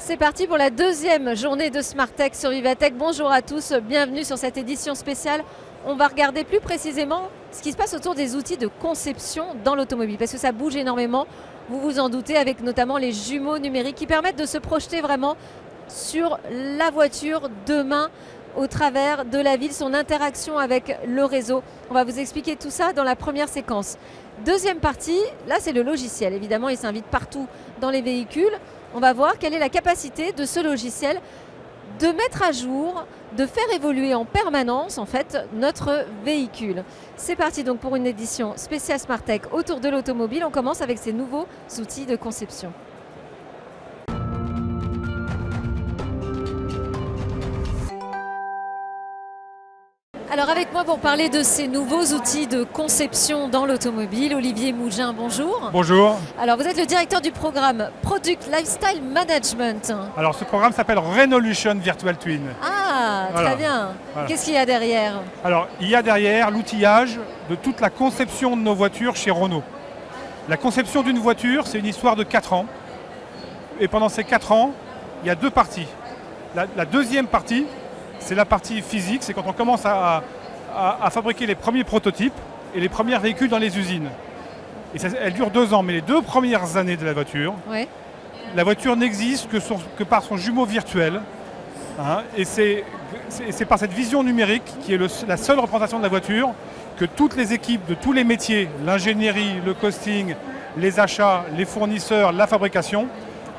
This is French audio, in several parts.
C'est parti pour la deuxième journée de Smart Tech sur Vivatech. Bonjour à tous, bienvenue sur cette édition spéciale. On va regarder plus précisément ce qui se passe autour des outils de conception dans l'automobile, parce que ça bouge énormément, vous vous en doutez, avec notamment les jumeaux numériques qui permettent de se projeter vraiment sur la voiture demain au travers de la ville, son interaction avec le réseau. On va vous expliquer tout ça dans la première séquence. Deuxième partie, là c'est le logiciel. Évidemment, il s'invite partout dans les véhicules. On va voir quelle est la capacité de ce logiciel de mettre à jour, de faire évoluer en permanence en fait notre véhicule. C'est parti donc pour une édition spéciale Smart Tech autour de l'automobile. On commence avec ces nouveaux outils de conception. Alors avec moi pour parler de ces nouveaux outils de conception dans l'automobile, Olivier Mougin, bonjour. Bonjour. Alors vous êtes le directeur du programme Product Lifestyle Management. Alors ce programme s'appelle Renolution Virtual Twin. Ah, Voilà. très bien. Voilà. Qu'est-ce qu'il y a derrière? Alors il y a derrière l'outillage de toute la conception de nos voitures chez Renault. La conception d'une voiture, c'est une histoire de 4 ans. Et pendant ces 4 ans, il y a deux parties. La deuxième partie, c'est la partie physique, c'est quand on commence à fabriquer les premiers prototypes et les premiers véhicules dans les usines. Et ça, elle dure 2 ans, mais les 2 premières années de la voiture, la voiture n'existe que par son jumeau virtuel. Hein, et c'est par cette vision numérique qui est la seule représentation de la voiture que toutes les équipes de tous les métiers, l'ingénierie, le costing, les achats, les fournisseurs, la fabrication,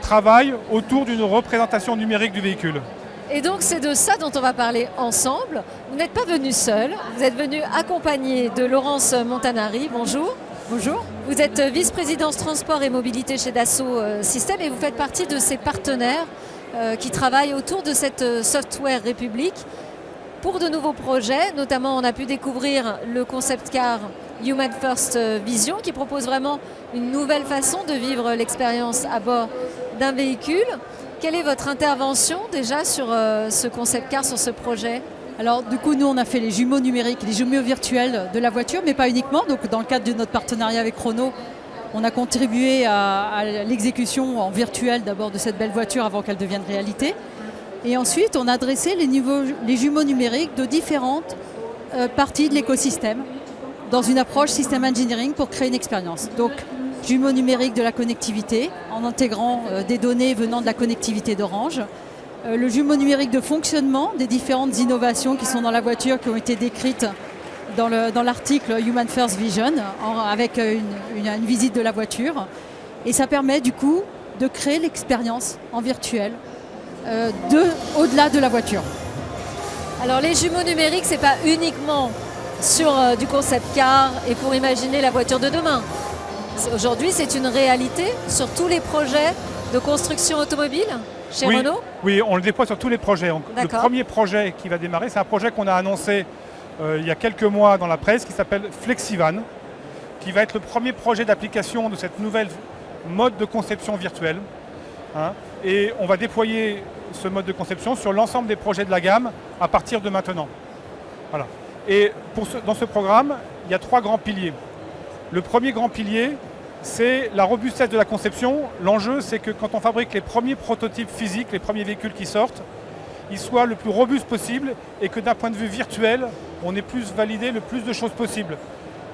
travaillent autour d'une représentation numérique du véhicule. Et donc c'est de ça dont on va parler ensemble. Vous n'êtes pas venu seul, vous êtes venu accompagné de Laurence Montanari. Bonjour. Bonjour. Vous êtes vice-présidence transport et mobilité chez Dassault Systèmes et vous faites partie de ces partenaires qui travaillent autour de cette software République pour de nouveaux projets. Notamment on a pu découvrir le concept car Human First Vision qui propose vraiment une nouvelle façon de vivre l'expérience à bord d'un véhicule. Quelle est votre intervention déjà sur ce concept car, sur ce projet? Alors du coup, nous on a fait les jumeaux numériques, les jumeaux virtuels de la voiture, mais pas uniquement. Donc dans le cadre de notre partenariat avec Renault, on a contribué à l'exécution en virtuel d'abord de cette belle voiture avant qu'elle devienne réalité. Et ensuite, on a dressé les jumeaux numériques de différentes parties de l'écosystème dans une approche system engineering pour créer une expérience. Donc jumeaux numériques de la connectivité, en intégrant des données venant de la connectivité d'Orange. Le jumeau numérique de fonctionnement des différentes innovations qui sont dans la voiture, qui ont été décrites dans l'article Human First Vision, avec une visite de la voiture. Et ça permet du coup de créer l'expérience en virtuel au-delà de la voiture. Alors les jumeaux numériques, c'est pas uniquement sur du concept car et pour imaginer la voiture de demain. Aujourd'hui, c'est une réalité sur tous les projets de construction automobile chez Renault? Oui, on le déploie sur tous les projets. Le premier projet qui va démarrer, c'est un projet qu'on a annoncé il y a quelques mois dans la presse qui s'appelle Flexivan, qui va être le premier projet d'application de cette nouvelle mode de conception virtuelle. Hein, et on va déployer ce mode de conception sur l'ensemble des projets de la gamme à partir de maintenant. Voilà. Et dans ce programme, il y a 3 grands piliers. Le premier grand pilier, c'est la robustesse de la conception. L'enjeu, c'est que quand on fabrique les premiers prototypes physiques, les premiers véhicules qui sortent, ils soient le plus robustes possible et que d'un point de vue virtuel, on ait plus validé le plus de choses possible.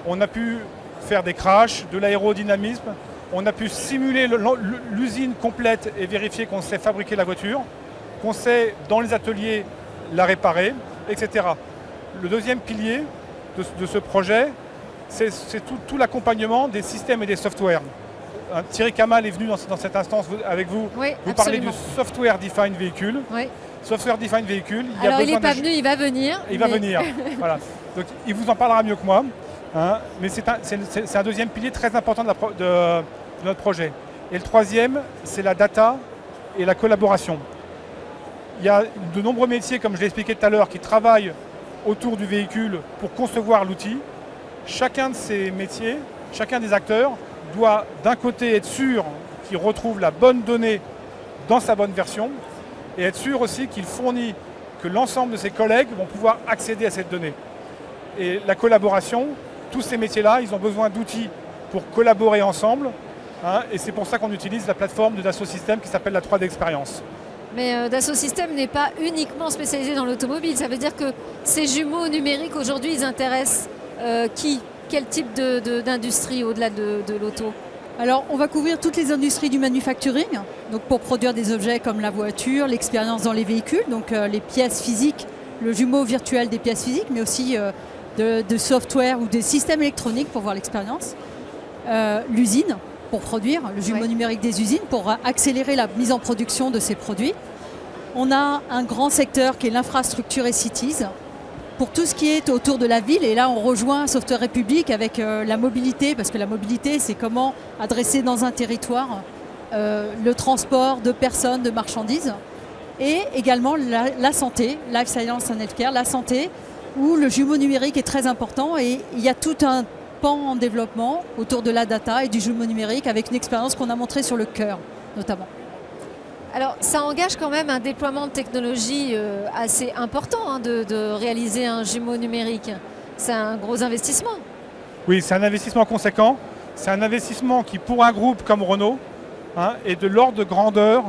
On a pu faire des crashs, de l'aérodynamisme, on a pu simuler l'usine complète et vérifier qu'on sait fabriquer la voiture, qu'on sait dans les ateliers la réparer, etc. Le deuxième pilier de ce projet, c'est tout l'accompagnement des systèmes et des softwares. Thierry Kamal est venu dans cette instance avec vous. Oui, vous parlez du Software Defined Vehicle. Oui. Software Defined Vehicle. Alors il n'est pas venu, il va venir. Il va venir. Voilà. Donc il vous en parlera mieux que moi. Hein, mais c'est un deuxième pilier très important de notre projet. Et le troisième, c'est la data et la collaboration. Il y a de nombreux métiers, comme je l'ai expliqué tout à l'heure, qui travaillent autour du véhicule pour concevoir l'outil. Chacun de ces métiers, chacun des acteurs doit d'un côté être sûr qu'il retrouve la bonne donnée dans sa bonne version et être sûr aussi qu'il fournit, que l'ensemble de ses collègues vont pouvoir accéder à cette donnée. Et la collaboration, tous ces métiers-là, ils ont besoin d'outils pour collaborer ensemble, Et c'est pour ça qu'on utilise la plateforme de Dassault Systèmes qui s'appelle la 3D Experience. Mais Dassault Systèmes n'est pas uniquement spécialisé dans l'automobile. Ça veut dire que ces jumeaux numériques, aujourd'hui, ils intéressent qui? Quel type d'industrie au-delà de l'auto? Alors, on va couvrir toutes les industries du manufacturing, donc pour produire des objets comme la voiture, l'expérience dans les véhicules, donc les pièces physiques, le jumeau virtuel des pièces physiques, mais aussi de software ou des systèmes électroniques pour voir l'expérience. L'usine, pour produire, le jumeau numérique des usines, pour accélérer la mise en production de ces produits. On a un grand secteur qui est l'infrastructure et cities, pour tout ce qui est autour de la ville. Et là, on rejoint Software République avec la mobilité, parce que la mobilité, c'est comment adresser dans un territoire le transport de personnes, de marchandises. Et également la santé, Life Science and Healthcare, la santé, où le jumeau numérique est très important. Et il y a tout un pan en développement autour de la data et du jumeau numérique, avec une expérience qu'on a montrée sur le cœur, notamment. Alors, ça engage quand même un déploiement de technologie assez important de réaliser un jumeau numérique. C'est un gros investissement. Oui, c'est un investissement conséquent. C'est un investissement qui, pour un groupe comme Renault, est de l'ordre de grandeur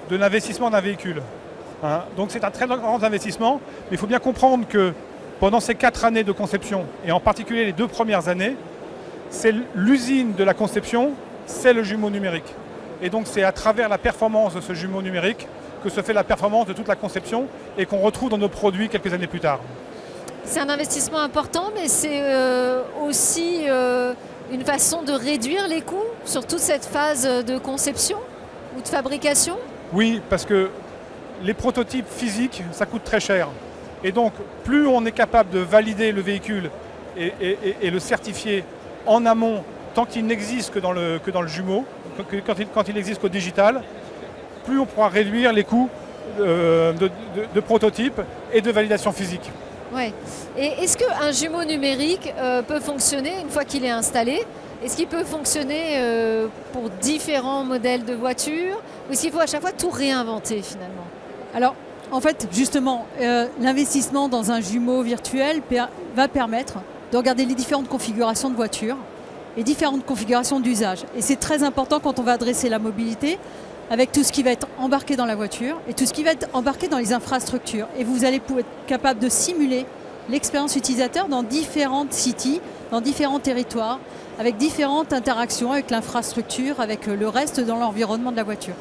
de l'investissement d'un véhicule. Donc c'est un très grand investissement, mais il faut bien comprendre que pendant ces 4 années de conception, et en particulier les 2 premières années, c'est l'usine de la conception, c'est le jumeau numérique. Et donc c'est à travers la performance de ce jumeau numérique que se fait la performance de toute la conception et qu'on retrouve dans nos produits quelques années plus tard. C'est un investissement important, mais c'est aussi une façon de réduire les coûts sur toute cette phase de conception ou de fabrication? Oui, parce que les prototypes physiques, ça coûte très cher. Et donc plus on est capable de valider le véhicule et le certifier en amont, tant qu'il n'existe que dans le jumeau, quand il n'existe qu'au digital, plus on pourra réduire les coûts de prototypes et de validation physique. Ouais. Et est-ce qu'un jumeau numérique peut fonctionner une fois qu'il est installé? Est-ce qu'il peut fonctionner pour différents modèles de voitures? Ou est-ce qu'il faut à chaque fois tout réinventer finalement? Alors, en fait, justement, l'investissement dans un jumeau virtuel va permettre de regarder les différentes configurations de voitures et différentes configurations d'usage. Et c'est très important quand on va adresser la mobilité avec tout ce qui va être embarqué dans la voiture et tout ce qui va être embarqué dans les infrastructures. Et vous allez pouvoir être capable de simuler l'expérience utilisateur dans différentes cities, dans différents territoires, avec différentes interactions avec l'infrastructure, avec le reste dans l'environnement de la voiture.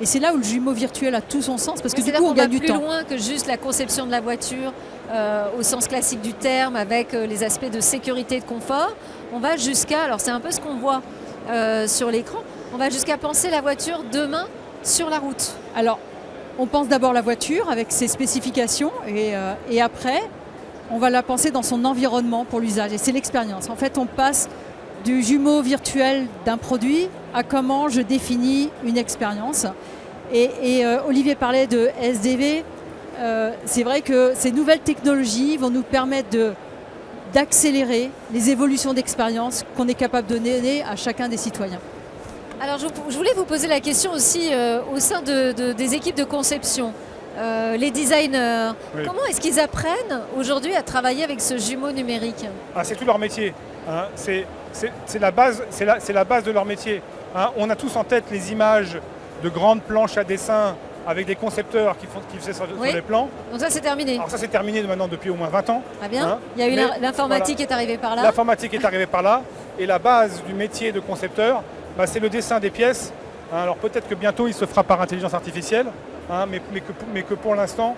Et c'est là où le jumeau virtuel a tout son sens, parce que du coup on gagne du temps. C'est plus loin que juste la conception de la voiture au sens classique du terme, avec les aspects de sécurité et de confort. On va jusqu'à, alors c'est un peu ce qu'on voit sur l'écran, on va jusqu'à penser la voiture demain sur la route. Alors, on pense d'abord la voiture avec ses spécifications et après, on va la penser dans son environnement pour l'usage. Et c'est l'expérience. En fait, on passe du jumeau virtuel d'un produit à comment je définis une expérience. Et Olivier parlait de SDV. C'est vrai que ces nouvelles technologies vont nous permettre d'accélérer les évolutions d'expérience qu'on est capable de donner à chacun des citoyens. Alors je voulais vous poser la question aussi au sein des équipes de conception, les designers, oui. Comment est-ce qu'ils apprennent aujourd'hui à travailler avec ce jumeau numérique? C'est tout leur métier, c'est la base de leur métier. On a tous en tête les images de grandes planches à dessin avec des concepteurs qui faisaient sur les plans. Donc ça c'est terminé. Alors ça c'est terminé maintenant depuis au moins 20 ans. Très bien. Il y a eu l'informatique est arrivée par là. L'informatique est arrivée par là et la base du métier de concepteur, c'est le dessin des pièces. Alors peut-être que bientôt il se fera par intelligence artificielle, mais que pour l'instant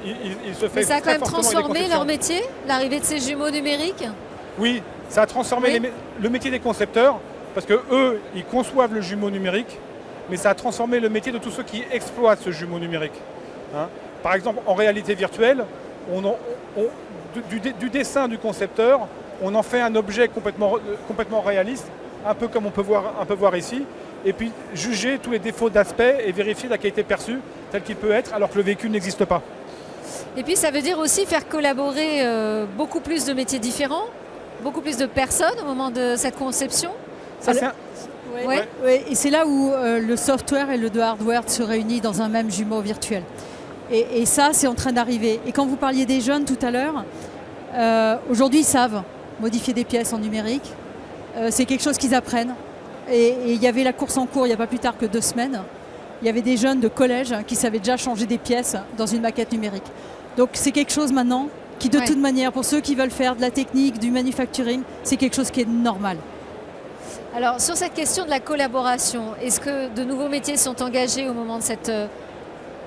il se fait. Mais ça a quand même transformé leur métier, l'arrivée de ces jumeaux numériques? Oui, ça a transformé le métier des concepteurs, parce que eux ils conçoivent le jumeau numérique, mais ça a transformé le métier de tous ceux qui exploitent ce jumeau numérique. Par exemple, en réalité virtuelle, du dessin du concepteur, on en fait un objet complètement réaliste, un peu comme on peut voir ici, et puis juger tous les défauts d'aspect et vérifier la qualité perçue tel qu'il peut être, alors que le véhicule n'existe pas. Et puis ça veut dire aussi faire collaborer beaucoup plus de métiers différents, beaucoup plus de personnes au moment de cette conception. Oui, et c'est là où le software et le hardware se réunissent dans un même jumeau virtuel. Et ça, c'est en train d'arriver. Et quand vous parliez des jeunes tout à l'heure, aujourd'hui, ils savent modifier des pièces en numérique. C'est quelque chose qu'ils apprennent. Et il y avait la course en cours il n'y a pas plus tard que 2 semaines. Il y avait des jeunes de collège qui savaient déjà changer des pièces dans une maquette numérique. Donc c'est quelque chose maintenant qui de toute manière, pour ceux qui veulent faire de la technique, du manufacturing, c'est quelque chose qui est normal. Alors sur cette question de la collaboration, est-ce que de nouveaux métiers sont engagés au moment de cette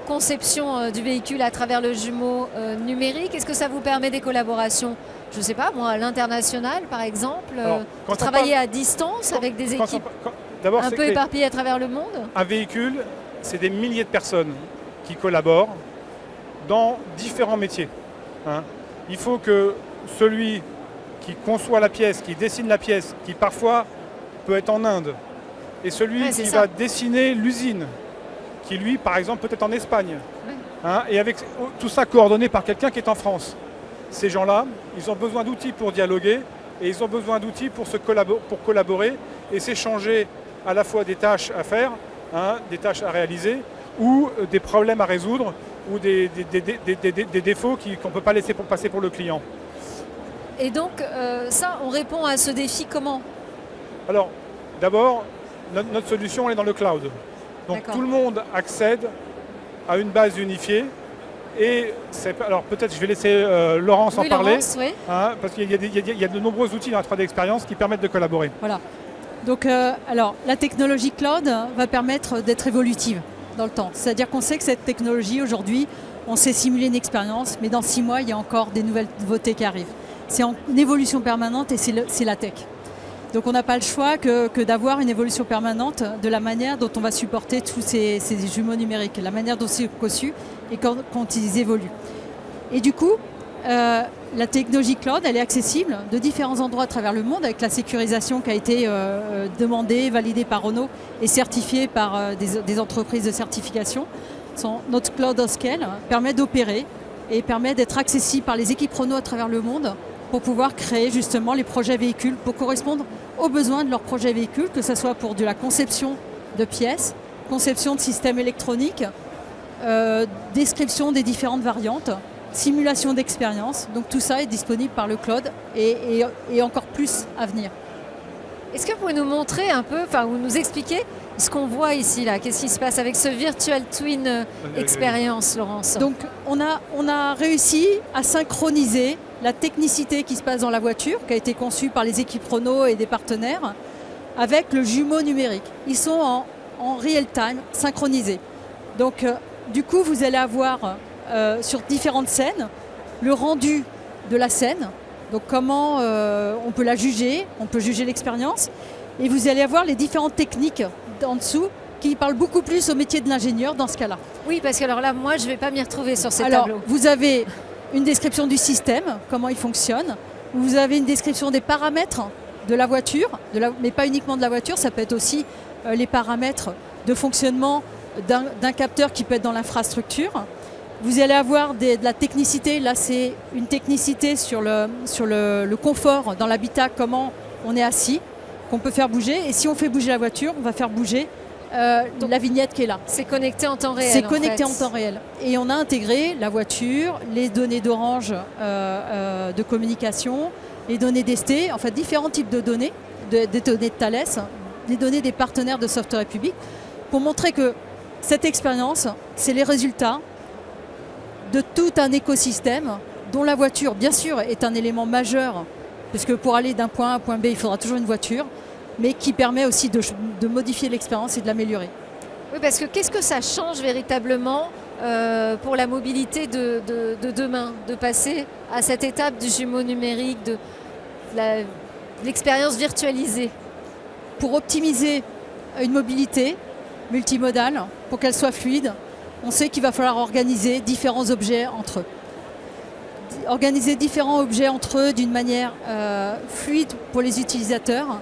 conception du véhicule à travers le jumeau numérique? Est-ce que ça vous permet des collaborations, je ne sais pas, moi, à l'international par exemple, de travailler à distance avec des équipes un peu éparpillées à travers le monde? Un véhicule, c'est des milliers de personnes qui collaborent dans différents métiers. Il faut que celui qui conçoit la pièce, qui dessine la pièce, qui parfois peut être en Inde, et celui qui va dessiner l'usine, qui lui, par exemple, peut être en Espagne. Et avec tout ça coordonné par quelqu'un qui est en France. Ces gens-là, ils ont besoin d'outils pour dialoguer, et ils ont besoin d'outils pour collaborer et s'échanger à la fois des tâches à faire, des tâches à réaliser, ou des problèmes à résoudre, ou des défauts qu'on ne peut pas laisser passer pour le client. Et donc, ça, on répond à ce défi comment? Alors, d'abord, notre solution, elle est dans le cloud. Donc, tout le monde accède à une base unifiée. Et alors, peut-être, je vais laisser Laurence en parler. Laurence, oui. Parce qu'il y a de nombreux outils dans la 3D Experience qui permettent de collaborer. Voilà. Donc, alors, la technologie cloud va permettre d'être évolutive dans le temps. C'est-à-dire qu'on sait que cette technologie, aujourd'hui, on sait simuler une expérience, mais dans 6 mois, il y a encore des nouvelles nouveautés qui arrivent. C'est en évolution permanente et c'est la tech. Donc on n'a pas le choix que d'avoir une évolution permanente de la manière dont on va supporter tous ces jumeaux numériques, la manière dont c'est conçu et quand ils évoluent. Et du coup, la technologie cloud, elle est accessible de différents endroits à travers le monde avec la sécurisation qui a été demandée, validée par Renault et certifiée par des entreprises de certification. Notre cloud of scale permet d'opérer et permet d'être accessible par les équipes Renault à travers le monde pour pouvoir créer justement les projets véhicules pour correspondre aux besoins de leurs projets véhicules, que ce soit pour de la conception de pièces, conception de systèmes électroniques, description des différentes variantes, simulation d'expérience. Donc tout ça est disponible par le cloud et encore plus à venir. Est-ce que vous pouvez nous montrer un peu, ou nous expliquer ce qu'on voit ici, là? Qu'est-ce qui se passe avec ce Virtual Twin Experience, Laurence? Donc on a réussi à synchroniser la technicité qui se passe dans la voiture, qui a été conçue par les équipes Renault et des partenaires, avec le jumeau numérique. Ils sont en real time, synchronisés. Donc du coup, vous allez avoir sur différentes scènes le rendu de la scène, donc comment on peut la juger, on peut juger l'expérience, et vous allez avoir les différentes techniques en dessous qui parlent beaucoup plus au métier de l'ingénieur dans ce cas-là. Oui, parce que alors là, moi, je ne vais pas m'y retrouver sur ces tableaux. Alors, vous avez une description du système, comment il fonctionne. Vous avez une description des paramètres de la voiture, mais pas uniquement de la voiture, ça peut être aussi les paramètres de fonctionnement d'un capteur qui peut être dans l'infrastructure. Vous allez avoir de la technicité, là c'est une technicité sur le confort dans l'habitat, comment on est assis, qu'on peut faire bouger. Et si on fait bouger la voiture, on va faire bouger la vignette qui est là. C'est connecté en temps réel. C'est connecté en temps réel. Et on a intégré la voiture, les données d'Orange de communication, les données d'Esté, en fait différents types de données, des données de Thales, des données des partenaires de Software République, pour montrer que cette expérience, c'est les résultats de tout un écosystème dont la voiture, bien sûr, est un élément majeur, puisque pour aller d'un point A à un point B, il faudra toujours une voiture, mais qui permet aussi de modifier l'expérience et de l'améliorer. Oui, parce que qu'est-ce que ça change véritablement pour la mobilité de demain, de passer à cette étape du jumeau numérique, de l'expérience virtualisée? Pour optimiser une mobilité multimodale, pour qu'elle soit fluide, on sait qu'il va falloir organiser différents objets entre eux. Organiser différents objets entre eux d'une manière fluide pour les utilisateurs,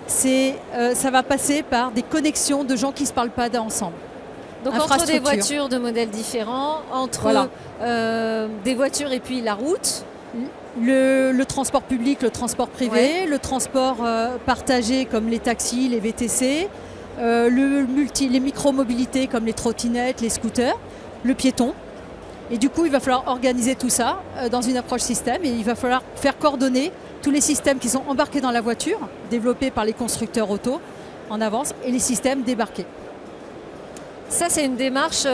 ça va passer par des connexions de gens qui ne se parlent pas ensemble. Donc entre des voitures de modèles différents, entre des voitures et puis la route. Le transport public, le transport privé, le transport partagé comme les taxis, les VTC, les micro-mobilités comme les trottinettes, les scooters, le piéton. Et du coup, il va falloir organiser tout ça dans une approche système et il va falloir faire coordonner tous les systèmes qui sont embarqués dans la voiture, développés par les constructeurs auto, en avance et les systèmes débarqués. Ça, c'est une démarche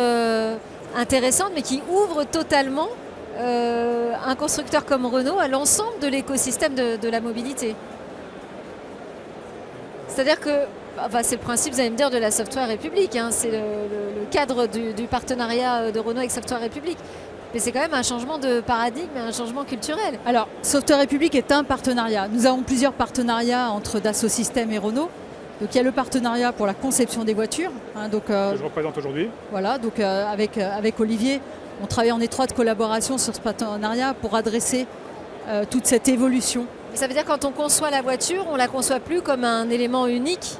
intéressante, mais qui ouvre totalement un constructeur comme Renault à l'ensemble de l'écosystème de la mobilité. C'est-à-dire que, c'est le principe, vous allez me dire, de la Software République, hein, c'est le cadre du partenariat de Renault avec Software République. Mais c'est quand même un changement de paradigme, un changement culturel. Alors, Software République est un partenariat. Nous avons plusieurs partenariats entre Dassault Systèmes et Renault. Donc il y a le partenariat pour la conception des voitures. Hein, que je représente aujourd'hui. Voilà, donc avec Olivier, on travaille en étroite collaboration sur ce partenariat pour adresser toute cette évolution. Mais ça veut dire que quand on conçoit la voiture, on ne la conçoit plus comme un élément unique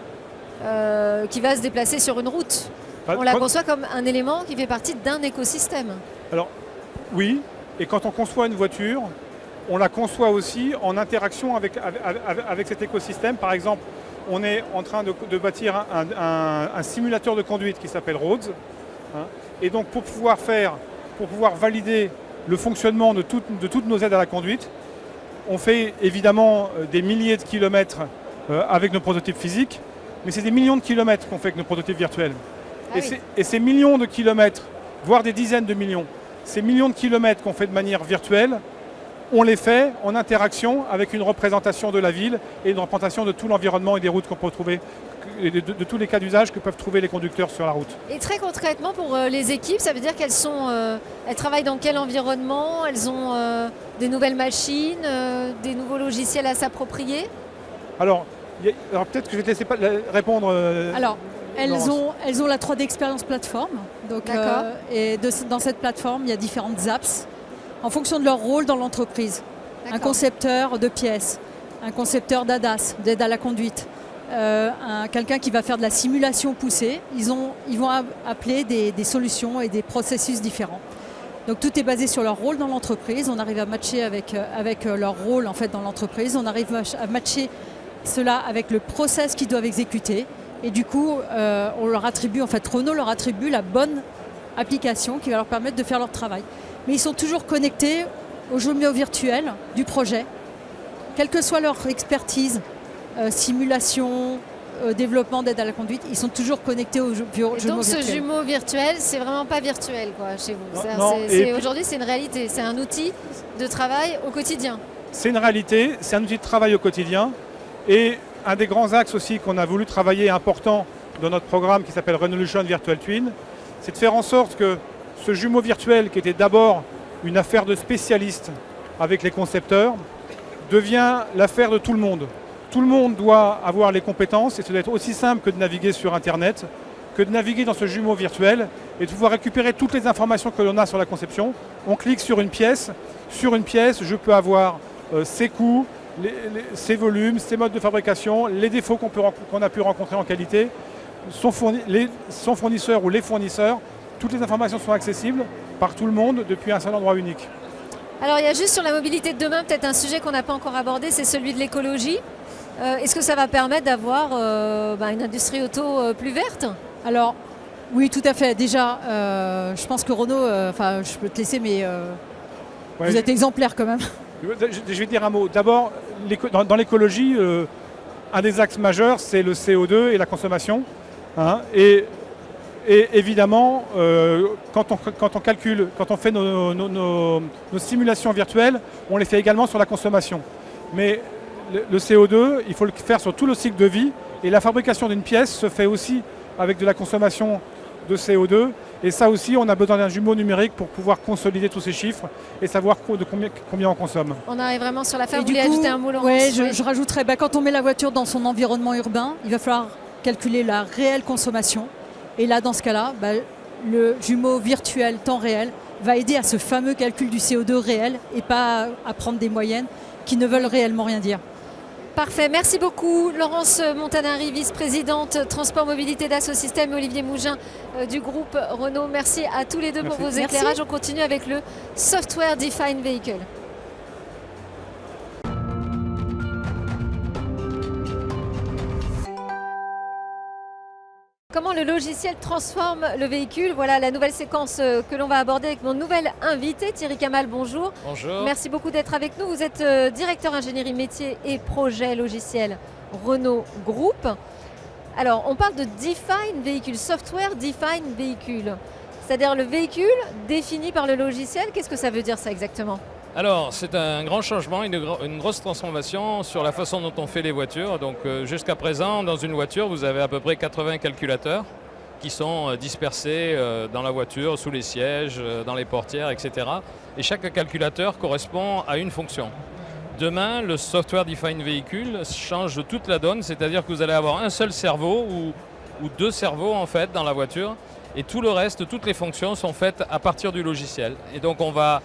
qui va se déplacer sur une route. On la conçoit comme un élément qui fait partie d'un écosystème. Alors, oui, et quand on conçoit une voiture, on la conçoit aussi en interaction avec cet écosystème. Par exemple, on est en train de bâtir un simulateur de conduite qui s'appelle Roads. Hein, et donc pour pouvoir valider le fonctionnement de toutes nos aides à la conduite, on fait évidemment des milliers de kilomètres avec nos prototypes physiques, mais c'est des millions de kilomètres qu'on fait avec nos prototypes virtuels. Et ces millions de kilomètres, voire des dizaines de millions, ces millions de kilomètres qu'on fait de manière virtuelle, on les fait en interaction avec une représentation de la ville et une représentation de tout l'environnement et des routes qu'on peut trouver, de tous les cas d'usage que peuvent trouver les conducteurs sur la route. Et très concrètement, pour les équipes, ça veut dire elles travaillent dans quel environnement? Elles ont des nouvelles machines, des nouveaux logiciels à s'approprier? Alors peut-être que je vais te laisser répondre. Alors, elles ont la 3D Experience Platform. Donc, dans cette plateforme, il y a différentes apps en fonction de leur rôle dans l'entreprise. Un concepteur de pièces, un concepteur d'ADAS, d'aide à la conduite, quelqu'un qui va faire de la simulation poussée. Ils vont appeler des solutions et des processus différents. Donc tout est basé sur leur rôle dans l'entreprise. On arrive à matcher avec leur rôle en fait, dans l'entreprise. On arrive à matcher cela avec le process qu'ils doivent exécuter. Et du coup, on leur attribue, en fait, Renault leur attribue la bonne application qui va leur permettre de faire leur travail. Mais ils sont toujours connectés aux jumeaux virtuels du projet, quelle que soit leur expertise, simulation, développement d'aide à la conduite, ils sont toujours connectés aux jumeaux virtuels. Donc ce jumeau virtuel, c'est vraiment pas virtuel quoi, chez vous. Aujourd'hui, c'est une réalité, c'est un outil de travail au quotidien. C'est une réalité, c'est un outil de travail au quotidien. Et un des grands axes aussi qu'on a voulu travailler important dans notre programme qui s'appelle Renolution Virtual Twin, c'est de faire en sorte que ce jumeau virtuel qui était d'abord une affaire de spécialistes avec les concepteurs devient l'affaire de tout le monde. Tout le monde doit avoir les compétences et ça doit être aussi simple que de naviguer sur Internet, que de naviguer dans ce jumeau virtuel et de pouvoir récupérer toutes les informations que l'on a sur la conception. On clique sur une pièce, je peux avoir ses coûts, ses volumes, ses modes de fabrication, les défauts qu'on a pu rencontrer en qualité, son fournisseur ou les fournisseurs. Toutes les informations sont accessibles par tout le monde depuis un seul endroit unique. Alors il y a juste sur la mobilité de demain peut-être un sujet qu'on n'a pas encore abordé, c'est celui de l'écologie. Est-ce que ça va permettre d'avoir une industrie auto plus verte? Alors oui, tout à fait. Déjà, je pense que Renault, je peux te laisser, mais vous êtes exemplaire quand même. Je vais dire un mot. D'abord, dans l'écologie, un des axes majeurs, c'est le CO2 et la consommation. Hein, et évidemment, quand on fait nos simulations virtuelles, on les fait également sur la consommation. Mais le CO2, il faut le faire sur tout le cycle de vie. Et la fabrication d'une pièce se fait aussi avec de la consommation de CO2. Et ça aussi, on a besoin d'un jumeau numérique pour pouvoir consolider tous ces chiffres et savoir de combien on consomme. On arrive vraiment sur la fin. Vous voulez ajouter un mot, Laurence? Oui, je rajouterais, quand on met la voiture dans son environnement urbain, il va falloir calculer la réelle consommation. Et là, dans ce cas-là, le jumeau virtuel temps réel va aider à ce fameux calcul du CO2 réel et pas à prendre des moyennes qui ne veulent réellement rien dire. Parfait, merci beaucoup Laurence Montanari, vice-présidente Transport Mobilité Dassault Systèmes, et Olivier Mougin du groupe Renault. Merci à tous les deux pour vos éclairages. On continue avec le Software Defined Vehicle. Comment le logiciel transforme le véhicule? Voilà la nouvelle séquence que l'on va aborder avec mon nouvel invité, Thierry Kamal, bonjour. Bonjour. Merci beaucoup d'être avec nous. Vous êtes directeur ingénierie métier et projet logiciel Renault Group. Alors, on parle de Define véhicule, software Define véhicule. C'est-à-dire le véhicule défini par le logiciel. Qu'est-ce que ça veut dire ça exactement? Alors, c'est un grand changement, une grosse transformation sur la façon dont on fait les voitures. Donc, jusqu'à présent, dans une voiture, vous avez à peu près 80 calculateurs qui sont dispersés dans la voiture, sous les sièges, dans les portières, etc. Et chaque calculateur correspond à une fonction. Demain, le software Define véhicule change toute la donne, c'est-à-dire que vous allez avoir un seul cerveau ou deux cerveaux en fait dans la voiture, et tout le reste, toutes les fonctions sont faites à partir du logiciel. Et donc on va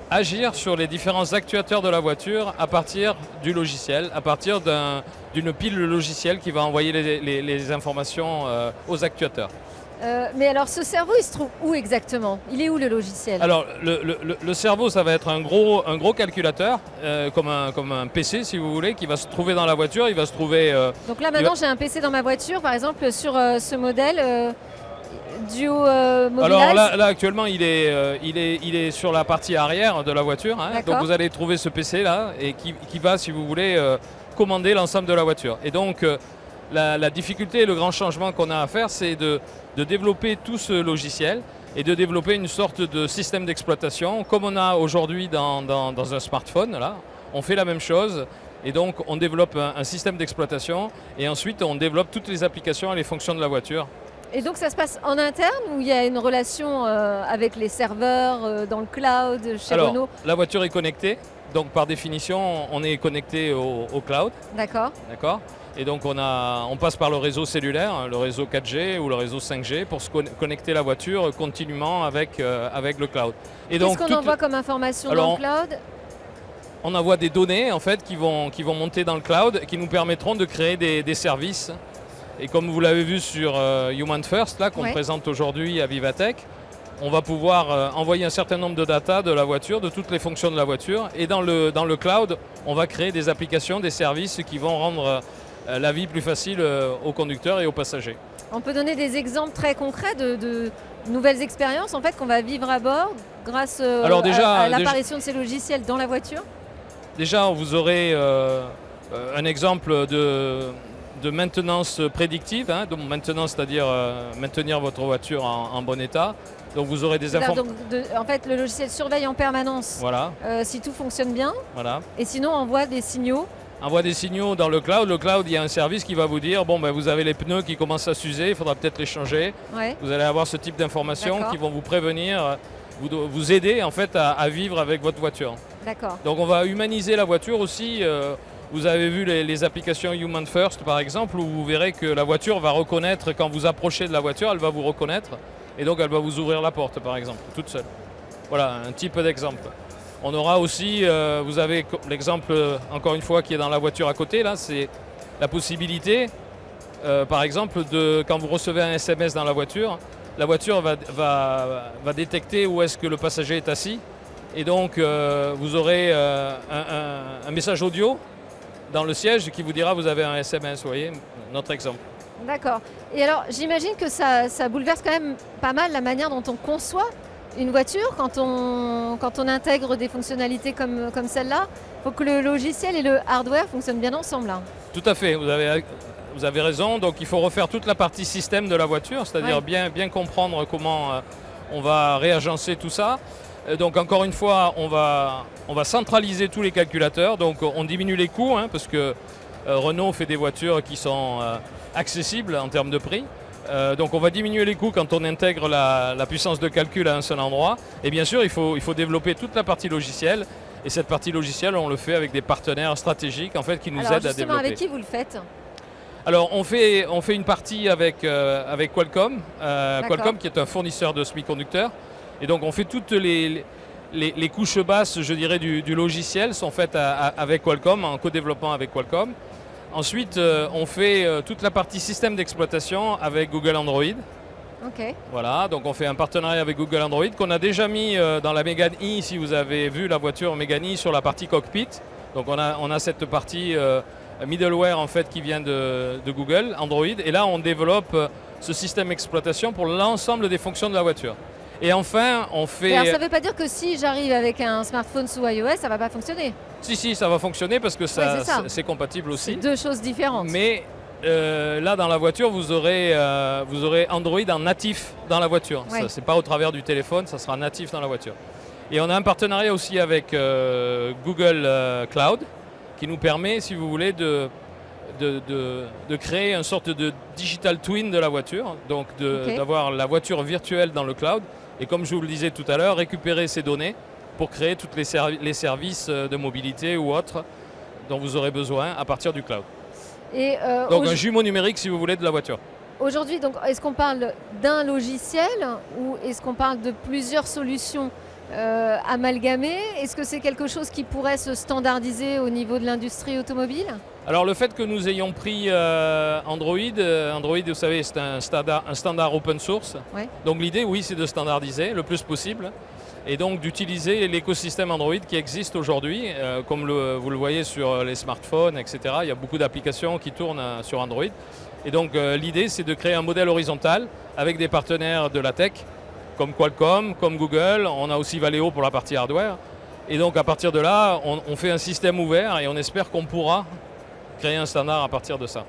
agir sur les différents actuateurs de la voiture à partir du logiciel, à partir d'une pile logicielle qui va envoyer les informations aux actuateurs. Mais alors ce cerveau, il se trouve où exactement? Il est où le logiciel? Alors le cerveau, ça va être un gros calculateur, comme un PC si vous voulez, qui va se trouver dans la voiture. Il va se trouver. Donc là maintenant j'ai un PC dans ma voiture, par exemple sur ce modèle Duo Mobilize. Alors là actuellement il est sur la partie arrière de la voiture. Hein, donc vous allez trouver ce PC là et qui va, si vous voulez, commander l'ensemble de la voiture. Et donc la difficulté et le grand changement qu'on a à faire, c'est de développer tout ce logiciel et de développer une sorte de système d'exploitation comme on a aujourd'hui dans un smartphone. Là. On fait la même chose et donc on développe un système d'exploitation et ensuite on développe toutes les applications et les fonctions de la voiture. Et donc ça se passe en interne ou il y a une relation avec les serveurs dans le cloud chez Renault? La voiture est connectée, donc par définition on est connecté au cloud. D'accord. Et donc on passe par le réseau cellulaire, le réseau 4G ou le réseau 5G pour se connecter la voiture continuellement avec le cloud. Qu'est-ce qu'on envoie comme information dans le cloud? On envoie des données en fait qui vont monter dans le cloud et qui nous permettront de créer des services. Et comme vous l'avez vu sur Human First, là qu'on présente aujourd'hui à Vivatech, on va pouvoir envoyer un certain nombre de data de la voiture, de toutes les fonctions de la voiture. Et dans le cloud, on va créer des applications, des services qui vont rendre la vie plus facile aux conducteurs et aux passagers. On peut donner des exemples très concrets de nouvelles expériences en fait, qu'on va vivre à bord grâce à l'apparition de ces logiciels dans la voiture? Déjà, vous aurez un exemple de maintenance prédictive, hein, donc maintenance, c'est-à-dire maintenir votre voiture en bon état. Donc vous aurez des informations. En fait, le logiciel surveille en permanence si tout fonctionne bien. Voilà. Et sinon, envoie des signaux. Envoie des signaux dans le cloud. Le cloud, il y a un service qui va vous dire bon, vous avez les pneus qui commencent à s'user, il faudra peut-être les changer. Ouais. Vous allez avoir ce type d'informations qui vont vous prévenir, vous aider en fait à vivre avec votre voiture. D'accord. Donc on va humaniser la voiture aussi. Vous avez vu les applications Human First par exemple, où vous verrez que la voiture va reconnaître, quand vous approchez de la voiture, elle va vous reconnaître et donc elle va vous ouvrir la porte par exemple, toute seule. Voilà un type d'exemple. On aura aussi, vous avez l'exemple encore une fois qui est dans la voiture à côté, là c'est la possibilité, par exemple, quand vous recevez un SMS dans la voiture va détecter où est-ce que le passager est assis et donc vous aurez un message audio dans le siège qui vous dira vous avez un SMS, vous voyez, notre exemple. D'accord. Et alors j'imagine que ça bouleverse quand même pas mal la manière dont on conçoit une voiture quand on intègre des fonctionnalités comme celle-là. Il faut que le logiciel et le hardware fonctionnent bien ensemble. Là. Tout à fait, vous avez raison. Donc il faut refaire toute la partie système de la voiture, c'est-à-dire bien comprendre comment on va réagencer tout ça. Donc encore une fois, on va centraliser tous les calculateurs, donc on diminue les coûts, hein, parce que Renault fait des voitures qui sont accessibles en termes de prix. Donc on va diminuer les coûts quand on intègre la puissance de calcul à un seul endroit. Et bien sûr, il faut développer toute la partie logicielle. Et cette partie logicielle, on le fait avec des partenaires stratégiques en fait, qui nous aident à développer. Avec qui vous le faites ? Alors on fait une partie avec Qualcomm, Qualcomm qui est un fournisseur de semi-conducteurs. Et donc on fait toutes les couches basses, je dirais, du logiciel sont faites avec Qualcomm, en co-développement avec Qualcomm. Ensuite, on fait toute la partie système d'exploitation avec Google Android. Ok. Voilà, donc on fait un partenariat avec Google Android qu'on a déjà mis dans la Mégane E, si vous avez vu la voiture Mégane E sur la partie cockpit. Donc on a cette partie middleware en fait qui vient de Google Android. Et là, on développe ce système d'exploitation pour l'ensemble des fonctions de la voiture. Et enfin, on fait... Alors ça ne veut pas dire que si j'arrive avec un smartphone sous iOS, ça ne va pas fonctionner. Si, ça va fonctionner parce que c'est compatible aussi. C'est deux choses différentes. Mais Là, dans la voiture, vous aurez Android en natif dans la voiture. Ouais. Ce n'est pas au travers du téléphone, ça sera natif dans la voiture. Et on a un partenariat aussi avec Google Cloud qui nous permet, si vous voulez, de créer une sorte de digital twin de la voiture, donc d'avoir la voiture virtuelle dans le cloud. Et comme je vous le disais tout à l'heure, récupérer ces données pour créer tous les services de mobilité ou autres dont vous aurez besoin à partir du cloud. Et, donc un jumeau numérique, si vous voulez, de la voiture. Aujourd'hui, est-ce qu'on parle d'un logiciel ou est-ce qu'on parle de plusieurs solutions amalgamées? Est-ce que c'est quelque chose qui pourrait se standardiser au niveau de l'industrie automobile? Alors le fait que nous ayons pris Android, vous savez, c'est un standard open source. Ouais. Donc l'idée, oui, c'est de standardiser le plus possible et donc d'utiliser l'écosystème Android qui existe aujourd'hui. Comme vous le voyez sur les smartphones, etc. Il y a beaucoup d'applications qui tournent sur Android. Et donc l'idée, c'est de créer un modèle horizontal avec des partenaires de la tech, comme Qualcomm, comme Google. On a aussi Valeo pour la partie hardware. Et donc à partir de là, on fait un système ouvert et on espère qu'on pourra créer un standard à partir de ça.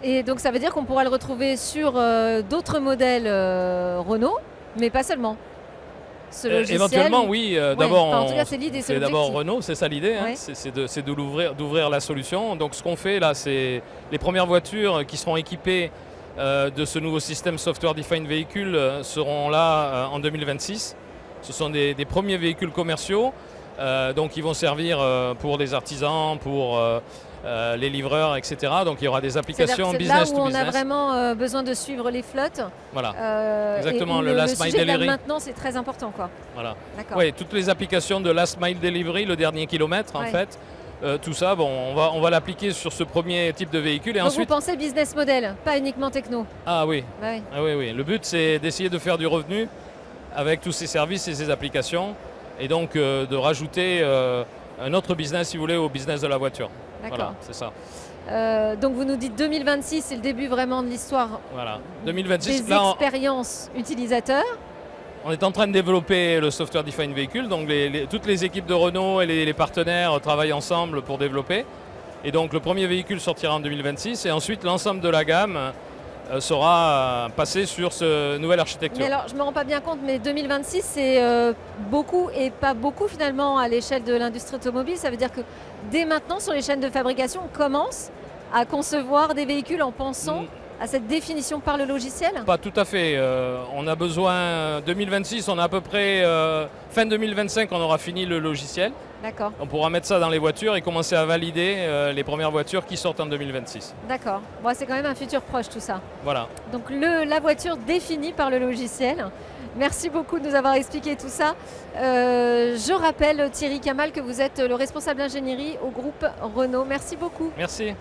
Et donc ça veut dire qu'on pourra le retrouver sur d'autres modèles Renault, mais pas seulement. Ce logiciel, éventuellement, oui. D'abord, en tout cas, c'est l'idée, c'est d'abord Renault, c'est ça l'idée. Ouais. C'est d'ouvrir la solution. Donc ce qu'on fait là, c'est les premières voitures qui seront équipées de ce nouveau système Software Defined Vehicle seront là en 2026. Ce sont des premiers véhicules commerciaux. Donc ils vont servir pour des artisans, pour les livreurs, etc. Donc il y aura des applications business to business. Là où on a vraiment besoin de suivre les flottes. Voilà. Exactement, et le last mile delivery. Maintenant, c'est très important, quoi. Voilà. D'accord. Oui, toutes les applications de last mile delivery, le dernier kilomètre, en fait. Tout ça, bon, on va l'appliquer sur ce premier type de véhicule. Et donc ensuite, vous pensez business model, pas uniquement techno. Ah oui. Ouais. Ah oui, oui. Le but, c'est d'essayer de faire du revenu avec tous ces services et ces applications. Et donc de rajouter un autre business, si vous voulez, au business de la voiture. D'accord. Voilà, c'est ça. Donc vous nous dites 2026, c'est le début vraiment de l'histoire. Voilà. 2026, des là, expériences utilisateurs. on est en train de développer le Software Defined Vehicle. Donc toutes les équipes de Renault et les partenaires travaillent ensemble pour développer. Et donc le premier véhicule sortira en 2026 et ensuite l'ensemble de la gamme sera passé sur cette nouvelle architecture. Mais alors, je ne me rends pas bien compte, mais 2026, c'est beaucoup et pas beaucoup finalement à l'échelle de l'industrie automobile. Ça veut dire que dès maintenant, sur les chaînes de fabrication, on commence à concevoir des véhicules en pensant à cette définition par le logiciel? Pas tout à fait. On a besoin, 2026, on a à peu près, fin 2025, on aura fini le logiciel. D'accord. On pourra mettre ça dans les voitures et commencer à valider les premières voitures qui sortent en 2026. D'accord. Bon, c'est quand même un futur proche tout ça. Voilà. Donc la voiture définie par le logiciel. Merci beaucoup de nous avoir expliqué tout ça. Je rappelle, Thierry Kamal, que vous êtes le responsable ingénierie au groupe Renault. Merci beaucoup. Merci.